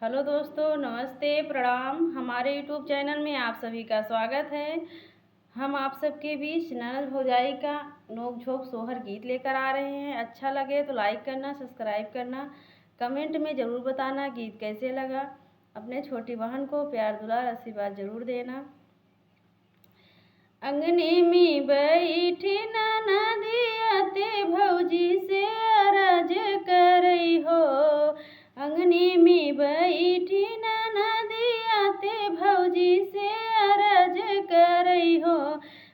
Hello दोस्तों, नमस्ते, प्रणाम। हमारे यूट्यूब चैनल में आप सभी का स्वागत है। हम आप सबके बीच ननद भौजाई का नोक झोंक सोहर गीत लेकर आ रहे हैं। अच्छा लगे तो लाइक करना, सब्सक्राइब करना, कमेंट में ज़रूर बताना गीत कैसे लगा। अपने छोटी बहन को प्यार दुलार आशीर्वाद ज़रूर देना। अंगने में बैठी ननदिया ते भौजी से अरज करई हो। अंगने में बैठी ननदिया ते भौजी से अरज करई हो।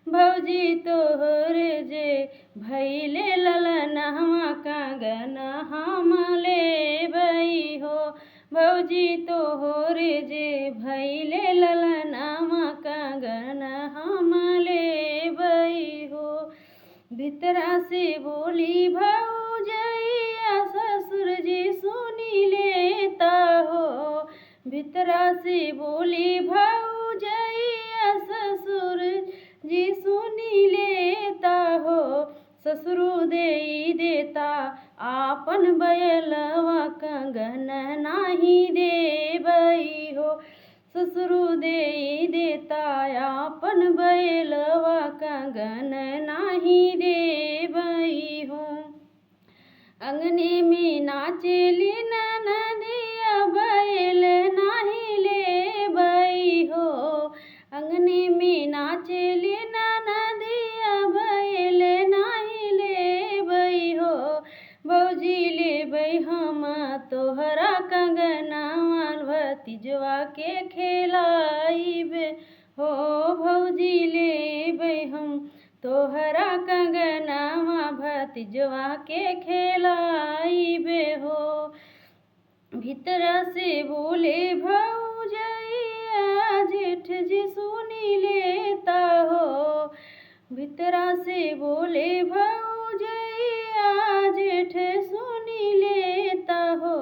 भौजी तोहर जे भैले ललनवा कंगन हम लेबई हो। भौजी तोहर जे भैले ललनवा कंगन हम लेबई हो। भितरा से बोली भौजैया ससुर जी सुनी लेता हो। भितरा से बोली भौजैया ससुर जी सुनी लेता हो। ससुरु देई देता आपन बैलवा कंगन नाही देबई हो। ससुरु देई देता आपन बैलवा कंगन नाही देबई हो। अंगने में नाचेली ननदिया बैल नाही लेबई हो। अंगने में नाचेली ननदिया बैल नाही लेबई हो। भौजी लेबई हम तोहरा कंगनवा भतीजवा के खेलाइबे हो। भौजी लेबई हम तोहरा कंगनवा भतीजवा के खेलाइबे हो। भीतरा से बोले भौजैया जेठ जी सुनी लेता हो। भीतरा से बोले भौजैया जेठ सुनी लेता हो।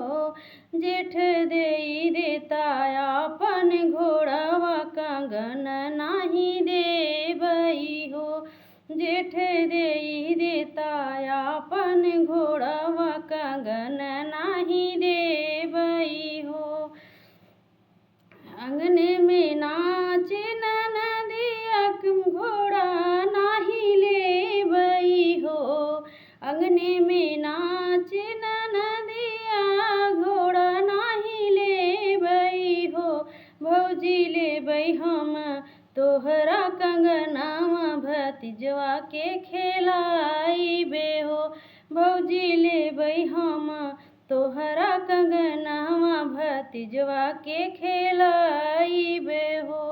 जेठ देई देता आपन घोड़वा कंगन नाही देबई हो। जेठ देई देता आपन घोड़वा कंगन नाही देबई हो। अंगने में नाचे ननदिया घोड़ा नाही लेबई हो। अंगने में नाचे ननदिया घोड़ा नाही लेबई हो। भौजी लेबई हम तोहरा कंगनवा भतीजवा के खेलाइबे हो। भौजी लेबई हम तोहरा कंगनवा भतीजवा के खेलाइबे हो।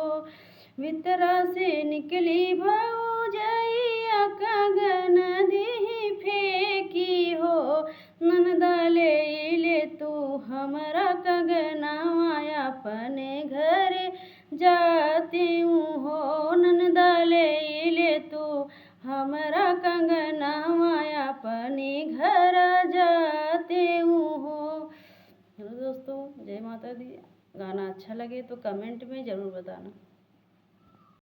भीतरा से निकली भौजैया कंगन देहि फेंकी हो। ननदा ले तू हमरा कंगनवा अपने घर जाते हो। ननदा ले तू हमरा कंगनवा अपने घर जाते हो। हेलो दोस्तों, जय माता दी। गाना अच्छा लगे तो कमेंट में ज़रूर बताना।